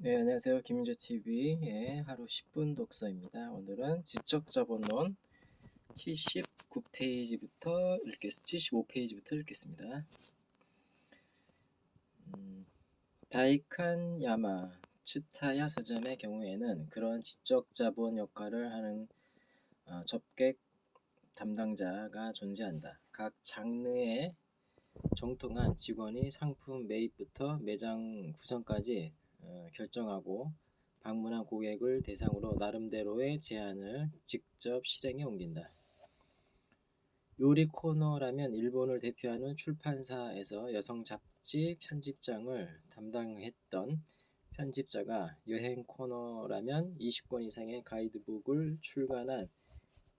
네, 안녕하세요. 김민주 TV의 하루 10분 독서입니다. 오늘은 지적자본론 79페이지부터 75페이지부터 읽겠습니다. 다이칸 야마 츠타야 서점의 경우에는 그런 지적자본 역할을 하는 접객 담당자가 존재한다. 각 장르에 정통한 직원이 상품 매입부터 매장 구성까지 결정하고 방문한 고객을 대상으로 나름대로의 제안을 직접 실행에 옮긴다. 요리 코너라면 일본을 대표하는 출판사에서 여성 잡지 편집장을 담당했던 편집자가, 여행 코너라면 20권 이상의 가이드북을 출간한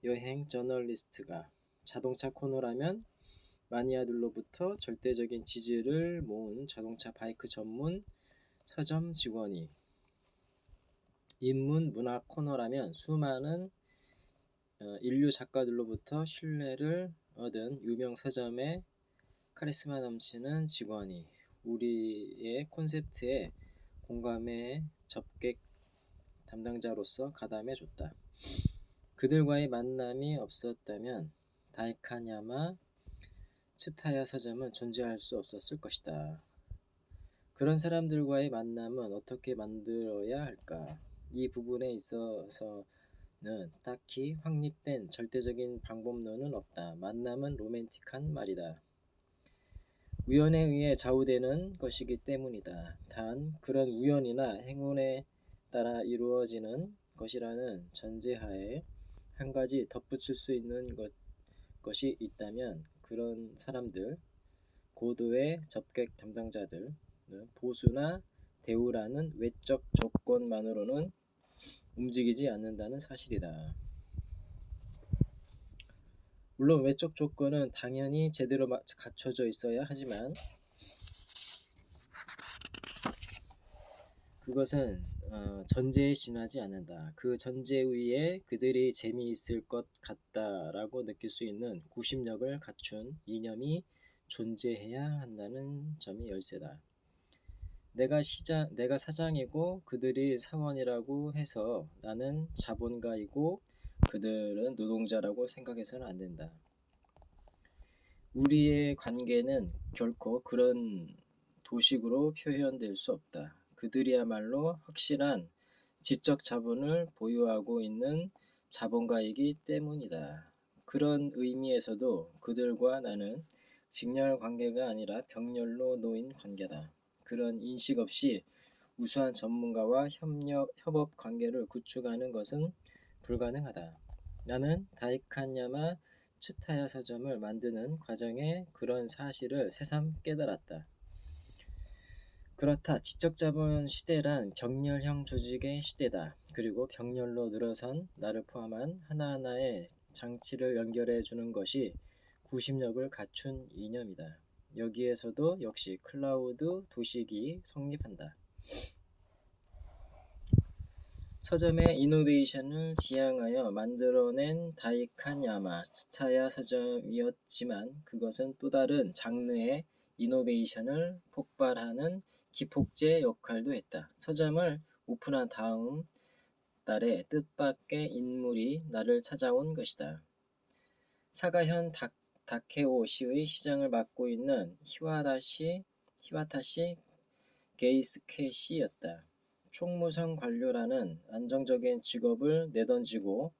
여행 저널리스트가, 자동차 코너라면 마니아들로부터 절대적인 지지를 모은 자동차 바이크 전문 서점 직원이, 인문 문학 코너라면 수많은 인류 작가들로부터 신뢰를 얻은 유명 서점의 카리스마 넘치는 직원이 우리의 콘셉트에 공감의 접객 담당자로서 가담해줬다. 그들과의 만남이 없었다면 다이카냐마 츠타야 서점은 존재할 수 없었을 것이다. 그런 사람들과의 만남은 어떻게 만들어야 할까? 이 부분에 있어서는 딱히 확립된 절대적인 방법론은 없다. 만남은 로맨틱한 말이다. 우연에 의해 좌우되는 것이기 때문이다. 단 그런 우연이나 행운에 따라 이루어지는 것이라는 전제하에 한 가지 덧붙일 수 있는 것이 있다면 그런 사람들, 고도의 접객 담당자들, 보수나 대우라는 외적 조건만으로는 움직이지 않는다는 사실이다. 물론 외적 조건은 당연히 제대로 갖춰져 있어야 하지만 그것은 전제에 지나지 않는다. 그 전제 위에 그들이 재미있을 것 같다라고 느낄 수 있는 구심력을 갖춘 이념이 존재해야 한다는 점이 열쇠다. 내가 사장이고 그들이 사원이라고 해서 나는 자본가이고 그들은 노동자라고 생각해서는 안 된다. 우리의 관계는 결코 그런 도식으로 표현될 수 없다. 그들이야말로 확실한 지적 자본을 보유하고 있는 자본가이기 때문이다. 그런 의미에서도 그들과 나는 직렬 관계가 아니라 병렬로 놓인 관계다. 그런 인식 없이 우수한 전문가와 협업 관계를 구축하는 것은 불가능하다. 나는 다이칸야마 츠타야 서점을 만드는 과정에 그런 사실을 새삼 깨달았다. 그렇다. 지적자본 시대란 병렬형 조직의 시대다. 그리고 병렬로 늘어선 나를 포함한 하나하나의 장치를 연결해 주는 것이 구심력을 갖춘 이념이다. 여기에서도 역시 클라우드 도식이 성립한다. 서점의 이노베이션을 지향하여 만들어낸 다이칸야마 츠타야 서점이었지만 그것은 또 다른 장르의 이노베이션을 폭발하는 기폭제 역할도 했다. 서점을 오픈한 다음 달에 뜻밖의 인물이 나를 찾아온 것이다. 사가현 다케오시의 시장을 맡고 있는 히와타시 게이스케 씨였다. 총무성 관료라는 안정적인 직업을 내던지고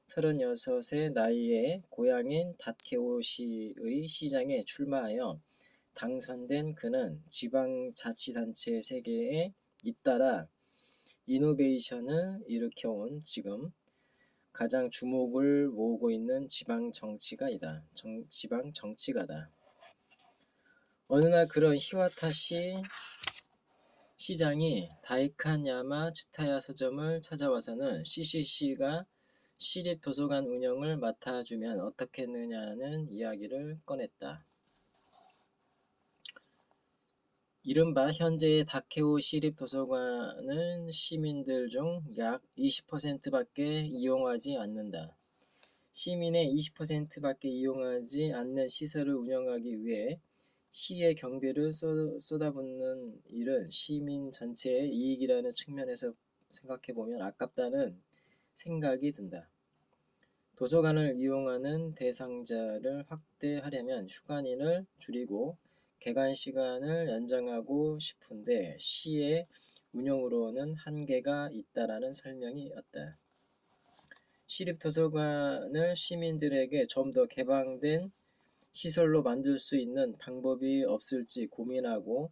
36의 나이에 고향인 다케오시의 시장에 출마하여 당선된 그는 지방자치단체 세계에 잇따라 이노베이션을 일으켜온 지금 가장 주목을 모으고 있는 지방정치가다. 어느 날 그런 히와타시 시장이 다이칸야마 츠타야 서점을 찾아와서는 CCC가 시립도서관 운영을 맡아주면 어떻겠느냐는 이야기를 꺼냈다. 이른바 현재의 다케오 시립도서관은 시민들 중 약 20%밖에 이용하지 않는다. 시민의 20%밖에 이용하지 않는 시설을 운영하기 위해 시의 경비를 쏟아붓는 일은 이익은 시민 전체의 이익이라는 측면에서 생각해보면 아깝다는 생각이 든다. 도서관을 이용하는 대상자를 확대하려면 휴관인을 줄이고 개관 시간을 연장하고 싶은데 시의 운영으로는 한계가 있다라는 설명이었다. 시립도서관을 시민들에게 좀 더 개방된 시설로 만들 수 있는 방법이 없을지 고민하고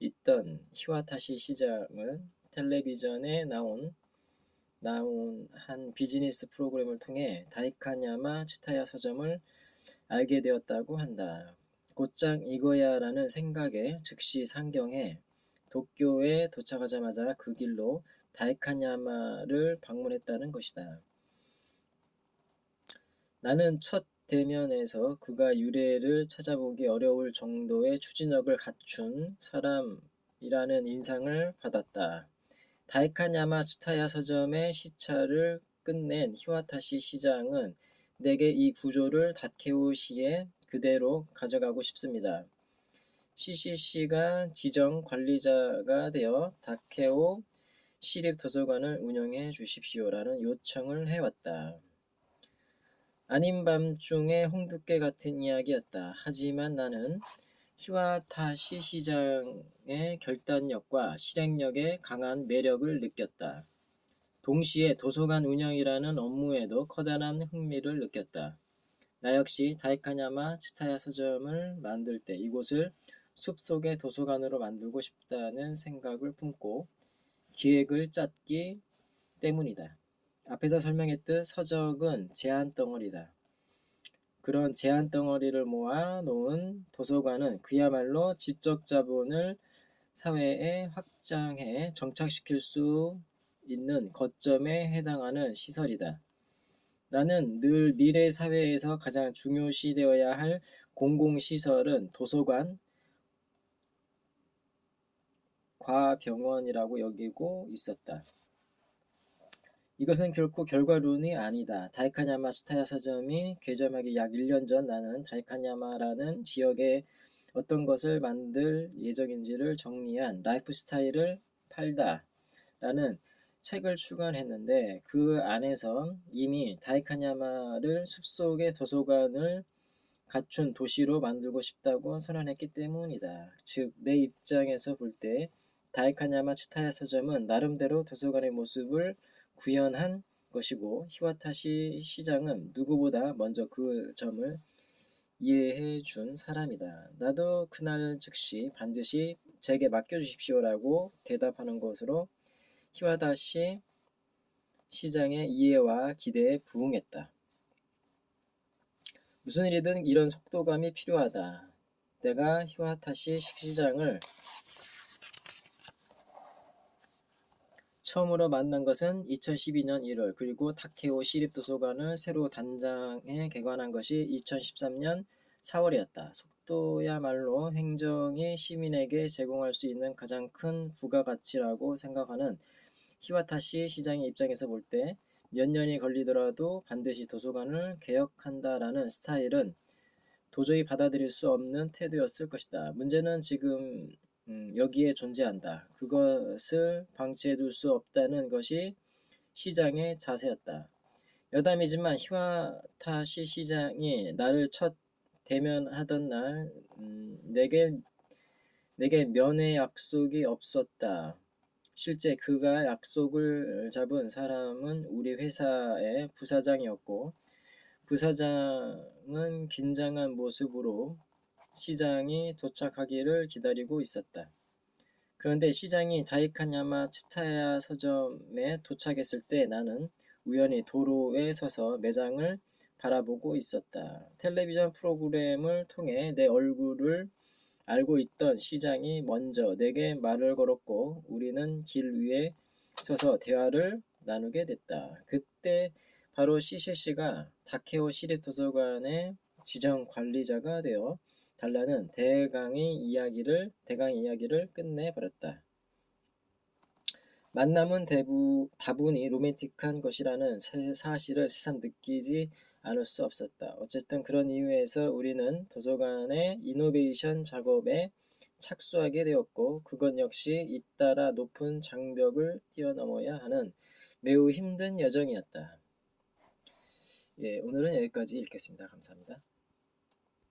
있던 히와타시 시장은 텔레비전에 나온 한 비즈니스 프로그램을 통해 다이카냐마 츠타야 서점을 알게 되었다고 한다. 곧장 이거야라는 생각에 즉시 상경해 도쿄에 도착하자마자 그 길로 다이카냐마를 방문했다는 것이다. 나는 첫 대면에서 그가 유래를 찾아보기 어려울 정도의 추진력을 갖춘 사람이라는 인상을 받았다. 다이카냐마 츠타야 서점의 시차를 끝낸 히와타시 시장은 내게 이 구조를 다케오 시에 그대로 가져가고 싶습니다. CCC가 지정 관리자가 되어 다케오 시립도서관을 운영해 주십시오라는 요청을 해왔다. 아닌 밤중에 홍두깨 같은 이야기였다. 하지만 나는 히와타시 시장의 결단력과 실행력에 강한 매력을 느꼈다. 동시에 도서관 운영이라는 업무에도 커다란 흥미를 느꼈다. 나 역시 다이카냐마 츠타야 서점을 만들 때 이곳을 숲속의 도서관으로 만들고 싶다는 생각을 품고 기획을 짰기 때문이다. 앞에서 설명했듯 서적은 제안덩어리다. 그런 제안덩어리를 모아 놓은 도서관은 그야말로 지적 자본을 사회에 확장해 정착시킬 수 있는 거점에 해당하는 시설이다. 나는 늘 미래 사회에서 가장 중요시되어야 할 공공시설은 도서관, 과병원이라고 여기고 있었다. 이것은 결코 결과론이 아니다. 다이카냐마 츠타야 서점이 개점하기 약 1년 전 나는 다이카냐마라는 지역에 어떤 것을 만들 예정인지를 정리한 라이프스타일을 팔다 라는 책을 출간했는데 그 안에서 이미 다이카냐마를 숲속의 도서관을 갖춘 도시로 만들고 싶다고 선언했기 때문이다. 즉, 내 입장에서 볼 때 다이카냐마 츠타야 서점은 나름대로 도서관의 모습을 구현한 것이고 히와타시 시장은 누구보다 먼저 그 점을 이해해 준 사람이다. 나도 그날 즉시 반드시 제게 맡겨주십시오라고 대답하는 것으로 히와타시 시장의 이해와 기대에 부응했다. 무슨 일이든 이런 속도감이 필요하다. 내가 히와타시 시장을 처음으로 만난 것은 2012년 1월 그리고 다케오 시립도서관을 새로 단장해 개관한 것이 2013년 4월이었다. 속도야말로 행정이 시민에게 제공할 수 있는 가장 큰 부가가치라고 생각하는 히와타시 시장의 입장에서 볼 때 몇 년이 걸리더라도 반드시 도서관을 개혁한다라는 스타일은 도저히 받아들일 수 없는 태도였을 것이다. 문제는 지금 여기에 존재한다. 그것을 방치해둘 수 없다는 것이 시장의 자세였다. 여담이지만 히와타시 시장이 나를 첫 대면하던 날 내게 면회 약속이 없었다. 실제 그가 약속을 잡은 사람은 우리 회사의 부사장이었고 부사장은 긴장한 모습으로 시장이 도착하기를 기다리고 있었다. 그런데 시장이 다이카냐마 츠타야 서점에 도착했을 때 나는 우연히 도로에 서서 매장을 바라보고 있었다. 텔레비전 프로그램을 통해 내 얼굴을 알고 있던 시장이 먼저 내게 말을 걸었고 우리는 길 위에 서서 대화를 나누게 됐다. 그때 바로 CCC가 다케오 시립도서관의 지정 관리자가 되어 달라는 대강의 이야기를 끝내버렸다. 만남은 다분히 로맨틱한 것이라는 사실을 새삼 느끼지 않을 수 없었다. 어쨌든 그런 이유에서 우리는 도서관의 이노베이션 작업에 착수하게 되었고 그것 역시 잇따라 높은 장벽을 뛰어넘어야 하는 매우 힘든 여정이었다. 예, 오늘은 여기까지 읽겠습니다. 감사합니다.